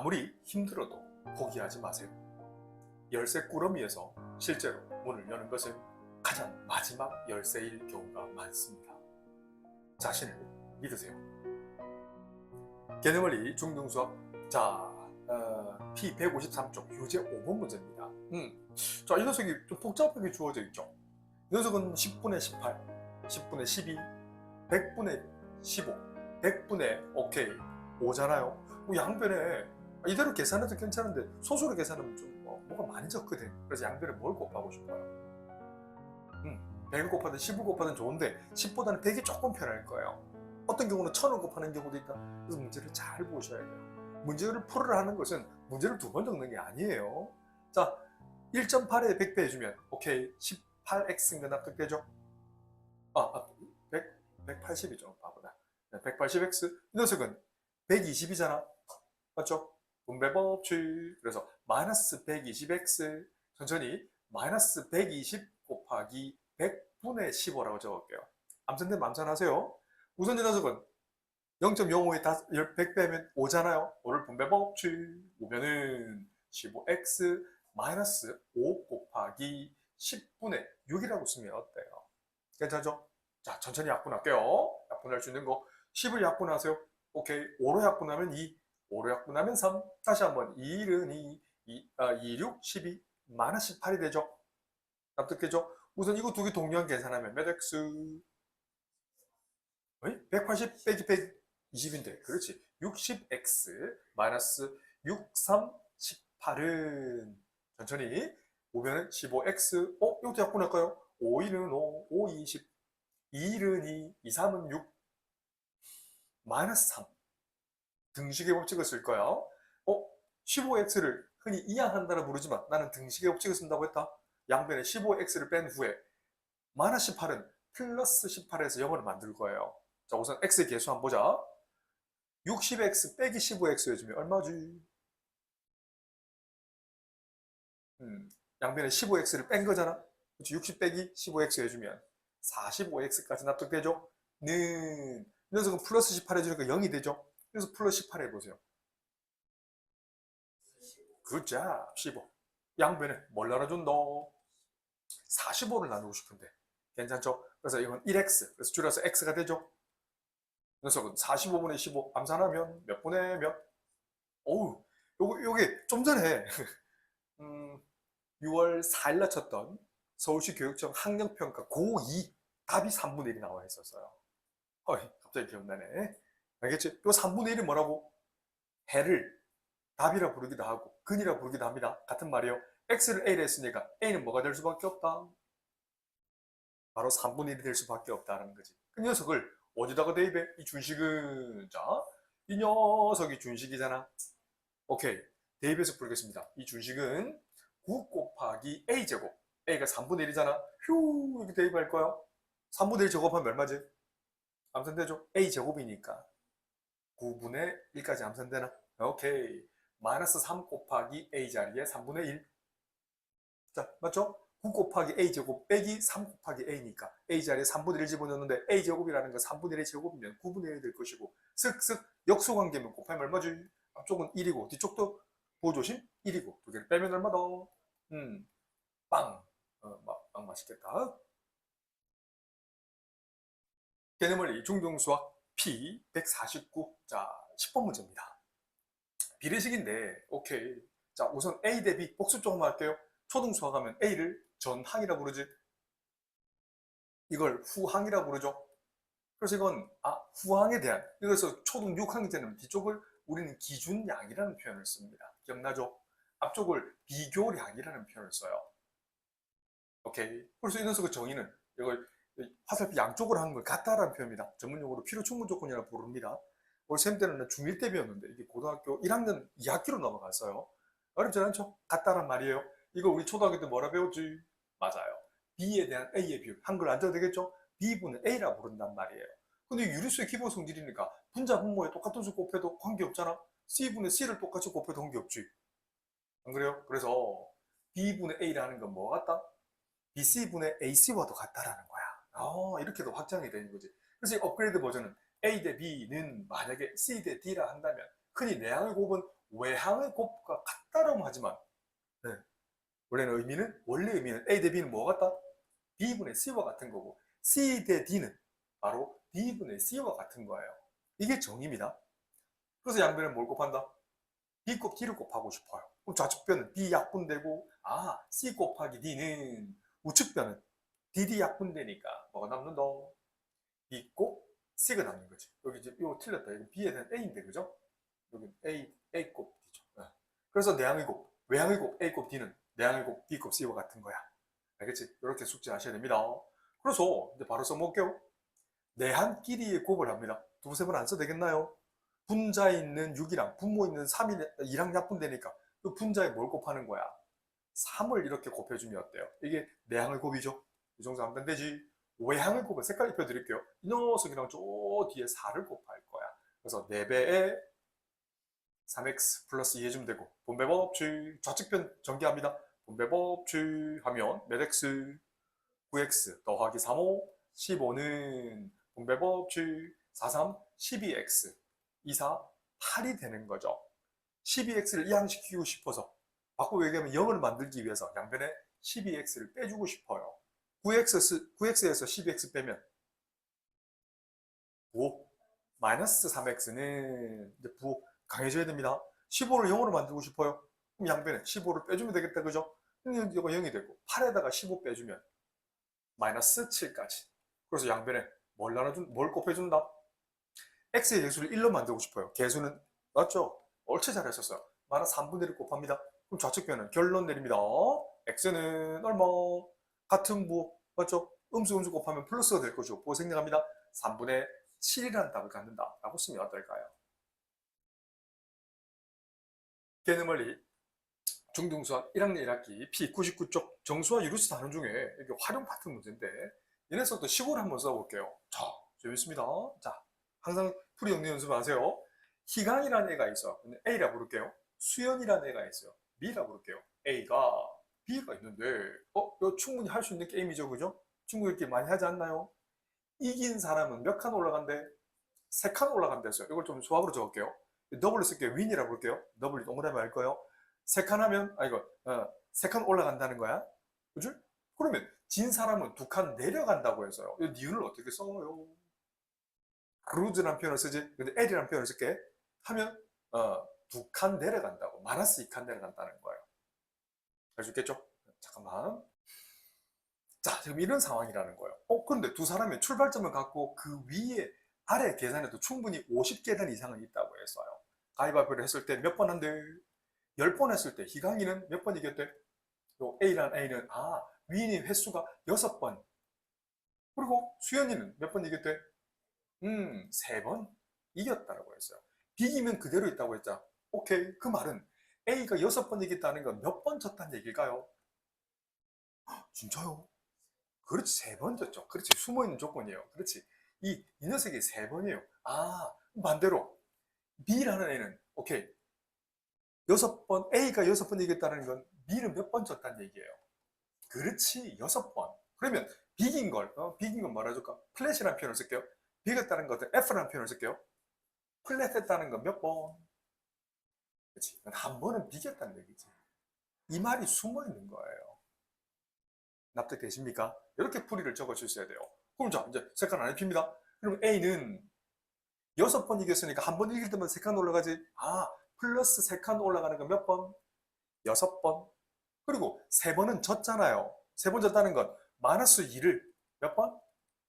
아무리 힘들어도 포기하지 마세요. 열쇠 꾸러미에서 실제로 문을 여는 것은 가장 마지막 열쇠일 경우가 많습니다. 자신을 믿으세요. 개념원리 중등수학 P153쪽 유제 5번 문제입니다. 자, 이 녀석이 좀 복잡하게 주어져 있죠. 이 녀석은 10분의 18, 10분의 12, 100분의 15, 100분의 오케이 5잖아요. 양변에 이대로 계산해도 괜찮은데 소수로 계산하면 좀 뭐가 많이 적거든. 그래서 양변에 뭘 곱하고 싶어요? 100을 곱하든 10을 곱하든 좋은데 10보다는 100이 조금 편할 거예요. 어떤 경우는 1000을 곱하는 경우도 있다. 그래서 문제를 잘 보셔야 돼요. 문제를 풀으라 하는 것은 문제를 두 번 적는 게 아니에요. 자, 1.8에 100배 해주면 오케이 18x인 거 납득되죠? 180이죠. 바보다. 180x. 이 녀석은 120이잖아. 맞죠? 분배 법칙. 그래서 마이너스 120x 천천히 마이너스 120 곱하기 100분의 15라고 적을게요. 암산되면 암산하세요. 우선 이 녀석은 0.05에 100 빼면 5잖아요. 5를 분배 법칙. 5면은 15x 마이너스 5 곱하기 10분의 6이라고 쓰면 어때요? 괜찮죠? 자, 천천히 약분할게요. 약분할 수 있는 거 10을 약분하세요. 오케이. 5로 약분하면 2, 5로 약분하면 3. 다시 한번 2는 2, 6, 12, 마이너스 18이 되죠? 납득되죠? 우선 이거 두 개 동량 계산하면 몇 x? 180 빼기 120인데 그렇지. 60x 마이너스 63, 18은 천천히 5면은 15x. 이것도 약분할까요? 5, 1은 5, 5, 20, 2, 1은 2, 2, 3은 6, 마이너스 3. 등식의 법칙을 쓸 거야. 15x를 흔히 이항한다라 부르지만 나는 등식의 법칙을 쓴다고 했다. 양변에 15x를 뺀 후에 마이너스 18은 플러스 18에서 0을 만들 거예요. 자, 우선 x의 개수 한번 보자. 60x 빼기 15x 해주면 얼마지? 양변에 15x를 뺀 거잖아. 그렇지? 60 빼기 15x 해주면 45x까지 납득되죠? 는 이 녀석은 플러스 18 해주니까 0이 되죠? 그래서 플러스 18 해보세요. 굿잡 15. 양변에 뭘 나눠준다? 45를 나누고 싶은데 괜찮죠? 그래서 이건 1x. 그래서 줄여서 x가 되죠? 이 녀석은 45분의 15 암산하면 몇 분의 몇? 어우, 요게 좀 전에 6월 4일 날 쳤던 서울시 교육청 학력평가 고2 답이 3분의 1이 나와 있었어요. 갑자기 기억나네. 알겠지? 요 3분의 1이 뭐라고? 해를 답이라 부르기도 하고 근이라 부르기도 합니다. 같은 말이에요. x를 a로 했으니까 a는 뭐가 될 수밖에 없다? 바로 3분의 1이 될 수밖에 없다는 거지. 그 녀석을 어디다가 대입해? 이 준식은 자, 이 녀석이 준식이잖아. 오케이. 대입해서 풀겠습니다. 이 준식은 9 곱하기 a제곱. a가 3분의 1이잖아. 휴, 이렇게 대입할 거야. 3분의 1 제곱하면 얼마지? 암산되죠? a제곱이니까 9분의 1까지 암산되나? 오케이. 마이너스 3 곱하기 a 자리에 3분의 1. 자, 맞죠? 9 곱하기 a제곱 빼기 3 곱하기 a니까 a 자리에 3분의 1 집어넣는데 a제곱이라는 건 3분의 1의 제곱이면 9분의 1이 될 것이고 쓱쓱 역수관계면 곱하면 얼마지? 앞쪽은 1이고 뒤쪽도 보조심 1이고 두 개를 빼면 얼마 더? 빵. 빵 맛있겠다. 개념원리 중등수학 P149. 자, 10번 문제입니다. 비례식인데 오케이. 자, 우선 A 대 B 복수 조금만 할게요. 초등수학 하면 A를 전항이라 부르지. 이걸 후항이라 부르죠. 그래서 이건 후항에 대한, 그래서 초등 6항이 되는 뒤쪽을 우리는 기준량이라는 표현을 씁니다. 기억나죠? 앞쪽을 비교량이라는 표현을 써요. 오케이. 그래서 이 녀석의 정의는 이걸 화살표 양쪽으로 하는 걸 같다라는 표현입니다. 전문용어로 필요 충분 조건이라고 부릅니다. 우리 쌤 때는 중1 때 배웠는데 이게 고등학교 1학년 2학기로 넘어갔어요. 어렵지 않죠? 같다란 말이에요. 이거 우리 초등학교 때 뭐라 배웠지? 맞아요. B에 대한 A의 비율. 한글 안 써도 되겠죠? B분의 A라 부른단 말이에요. 근데 유리수의 기본 성질이니까 분자 분모에 똑같은 수 곱해도 관계없잖아. C분의 C를 똑같이 곱해도 관계없지. 안 그래요? 그래서 B분의 A라는 건 뭐 같다? BC분의 AC와도 같다라는 거야. 이렇게도 확장이 되는 거지. 그래서 이 업그레이드 버전은 A 대 B는 만약에 C 대 D라 한다면 흔히 내항을 곱은 외항의 곱과 같다라고 하지만 네. 원래 의미는 A 대 B는 뭐가 같다? B분의 C와 같은 거고 C 대 D는 바로 B분의 C와 같은 거예요. 이게 정의입니다. 그래서 양변에 뭘 곱한다? B 곱 D를 곱하고 싶어요. 그럼 좌측변은 B 약분되고 C 곱하기 D는 우측변은 DD 약분되니까 뭐가 남는다? B 곱 C가 남는 거지. 여기 이제 이거 틀렸다. 이거 B에 대한 A인데 그죠? 여기 A 곱 D죠. 네. 그래서 내항의 곱, 외항의 곱 A 곱 D는 내항의 곱 B 곱 C와 같은 거야. 알겠지? 이렇게 숙지하셔야 됩니다. 그래서 이제 바로 써볼게요. 내항끼리의 곱을 합니다. 두세 번 안 써도 되겠나요? 분자 있는 6이랑 분모 있는 2랑 약분되니까 그 분자에 뭘 곱하는 거야? 3을 이렇게 곱해주면 어때요? 이게 내항의 곱이죠? 이 정도 하면 되지. 외항의 곱은 색깔 입혀드릴게요. 이 녀석이랑 저 뒤에 4를 곱할 거야. 그래서 4배에 3x 플러스 2 해주면 되고 분배법칙 좌측변 전개합니다. 분배법칙 하면 몇 x 9x 더하기 3호 15는 분배법칙 43 12x 24 8이 되는 거죠. 12x를 이항시키고 싶어서 바꾸고 얘기하면 0을 만들기 위해서 양변에 12x를 빼주고 싶어요. 9x에서 12x 빼면 5 마이너스 3x는 이제 부호 강해져야 됩니다. 15를 0으로 만들고 싶어요. 그럼 양변에 15를 빼주면 되겠다. 그죠? 이거 0이 되고 8에다가 15 빼주면 마이너스 7까지. 그래서 양변에 뭘 곱해준다? x의 개수를 1로 만들고 싶어요. 개수는 맞죠? 옳지 잘하셨어요. 마이너스 3분의 1을 곱합니다. 그럼 좌측변은 결론 내립니다. x는 얼마? 같은 부호 맞죠? 음수 곱하면 플러스가 될 거죠. 부호 생략합니다. 3분의 7이라는 답을 갖는다 라고 쓰면 어떨까요? 개념원리 중등수학 1학년 1학기 P99쪽 정수와 유리수 단원 중에 이게 활용 파트 문제인데 이 녀석도 시골을 한번 써볼게요. 자, 재밌습니다. 자, 항상 풀이 정리 연습하세요. 희강이라는 애가 있어. A라 부를게요. 수연이라는 애가 있어요. B라 부를게요. A가 B가 있는데 이거 충분히 할 수 있는 게임이죠. 그죠? 친구 이렇게 많이 하지 않나요? 이긴 사람은 몇 칸 올라간대? 3칸 올라간대요. 이걸 좀 조합으로 적을게요. 더블로 쓸게요. 윈이라고 볼게요. 더블이 동그라미 할 거예요. 3칸 하면, 3칸 올라간다는 거야. 그죠? 그러면 진 사람은 2칸 내려간다고 해서요. 이 니은을 어떻게 써요? 루즈라는 표현을 쓰지. 근데 L이라는 표현을 쓸게. 하면, 2칸 내려간다고. 마이너스 2칸 내려간다는 거예요. 알 수 있겠죠? 잠깐만. 자, 지금 이런 상황이라는 거예요. 그런데 두 사람이 출발점을 갖고 그 위에 아래 계산해도 충분히 50계단 이상은 있다고 했어요. 가위바위보를 했을 때 몇 번 한대? 10번 했을 때 희강이는 몇 번 이겼대? 또 A란 A는 위인의 횟수가 6번. 그리고 수연이는 몇 번 이겼대? 3번 이겼다라고 했어요. 비기면 그대로 있다고 했죠. 오케이. 그 말은 A가 6번 이겼다는 건 몇 번 졌다는 얘기일까요? 진짜요? 그렇지, 3번 졌죠. 그렇지, 숨어있는 조건이에요. 그렇지. 이 녀석이 3번이에요. 반대로 B라는 애는 오케이 6번, A가 6번 이겼다는 건 B는 몇 번 졌다는 얘기예요. 그렇지, 6번. 그러면 비긴 걸 말해줄까? 플랫이라는 표현을 쓸게요. 비겼다는 것은 F라는 표현을 쓸게요. 플랫했다는 건 몇 번? 그렇지, 한 번은 비겼다는 얘기지. 이 말이 숨어 있는 거예요. 납득되십니까? 이렇게 풀이를 적어 주셔야 돼요. 그럼 자, 이제 색깔 안 입힙니다. 그럼 A는 6번 이겼으니까 한 번 이길 때만 3칸 올라가지. 플러스 3칸 올라가는 건 몇 번? 6번. 그리고 3번은 졌잖아요. 3번 졌다는 건 마이너스 2를 몇 번?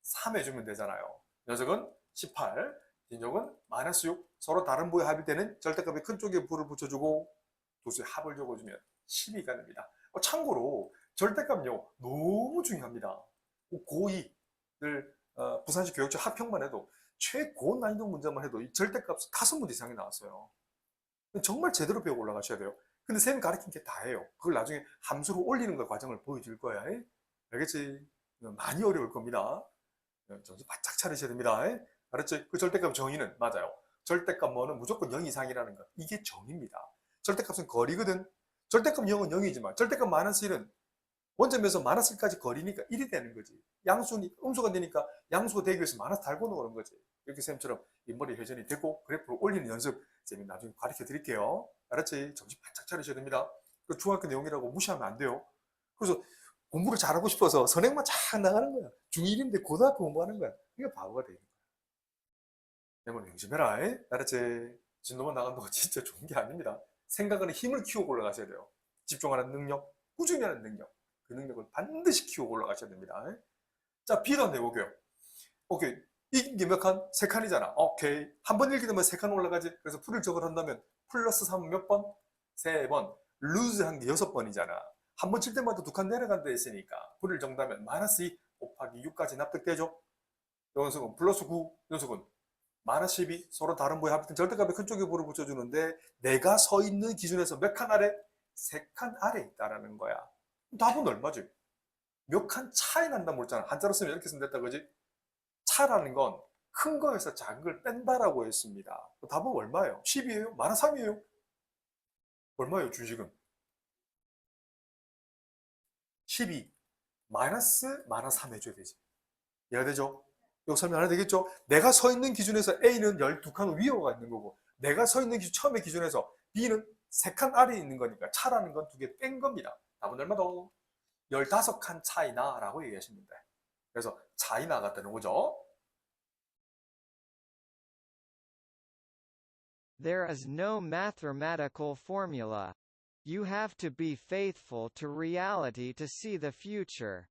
3 해주면 되잖아요. 녀석은 18, 뒷쪽은 마이너스 6. 서로 다른 부의 합일 때는 절대값의 큰 쪽에 부를 붙여주고 도수의 합을 적어주면 12가 됩니다. 참고로 절대값요 너무 중요합니다. 고2를 부산시 교육청 합평만 해도 최고 난이도 문제만 해도 이 절대값 5문제 이상이 나왔어요. 정말 제대로 배우고 올라가셔야 돼요. 근데 쌤이 가르친 게 다예요. 그걸 나중에 함수로 올리는 거 과정을 보여줄 거야. 알겠지? 많이 어려울 겁니다. 정신 바짝 차리셔야 됩니다. 알았지? 그 절대값 정의는 맞아요. 절대값 뭐는 무조건 0 이상이라는 것. 이게 정의입니다. 절대값은 거리거든. 절대값 0은 0이지만 절대값 마이너스 1은 원점에서 마이너스 1까지 거리니까 1이 되는 거지. 음수가 되니까 양수가 되기 위해서 마이너스 달고 오는 거지. 이렇게 쌤처럼 인머리 회전이 되고 그래프를 올리는 연습 쌤이 나중에 가르쳐 드릴게요. 알았지? 정신 바짝 차리셔야 됩니다. 그 중학교 내용이라고 무시하면 안 돼요. 그래서 공부를 잘하고 싶어서 선행만 쫙 나가는 거야. 중1인데 고등학교 공부하는 거야. 이거 바보가 되는 거야. 내 말 명심해라. 에? 알았지? 진도만 나간다고 진짜 좋은 게 아닙니다. 생각하는 힘을 키우고 올라가셔야 돼요. 집중하는 능력, 꾸준히 하는 능력. 그 능력을 반드시 키우고 올라가셔야 됩니다. 에? 자, B단 내볼게요. 오케이. 이긴 게 몇 칸? 세 칸이잖아. 오케이. 한 번 읽게 되면 세 칸 올라가지. 그래서 풀을 적을 한다면 플러스 3은 몇 번? 세 번. 루즈 한 게 6번이잖아. 한 번 칠 때마다 두 칸 내려간다 했으니까 풀을 정다면 마이너스 2 곱하기 6까지 납득되죠? 연속은 플러스 9, 연속은 마이너스 12. 서로 다른 부에 합친 절대값의 큰 쪽에 볼을 붙여주는데 내가 서 있는 기준에서 몇 칸 아래? 세 칸 아래 있다라는 거야. 답은 얼마지? 몇 칸 차이 난다 그랬잖아. 한자로 쓰면 이렇게 쓰면 됐다 그지? 차라는 건 큰 거에서 작은 걸 뺀다라고 했습니다. 답은 얼마예요? 10이에요? 마이너스 3이에요? 얼마예요, 주식은? 12. 마이너스 3 해줘야 되지. 이해가 되죠? 이거 설명 하나 되겠죠? 내가 서 있는 기준에서 A는 12칸 위로가 있는 거고, 내가 서 있는 처음의 기준에서 B는 3칸 아래에 있는 거니까 차라는 건 두 개 뺀 겁니다. 답은 얼마다? 15칸 차이나 라고 얘기하시면 돼. 그래서 차이 나갔다는 거죠. There is no mathematical formula. You have to be faithful to reality to see the future.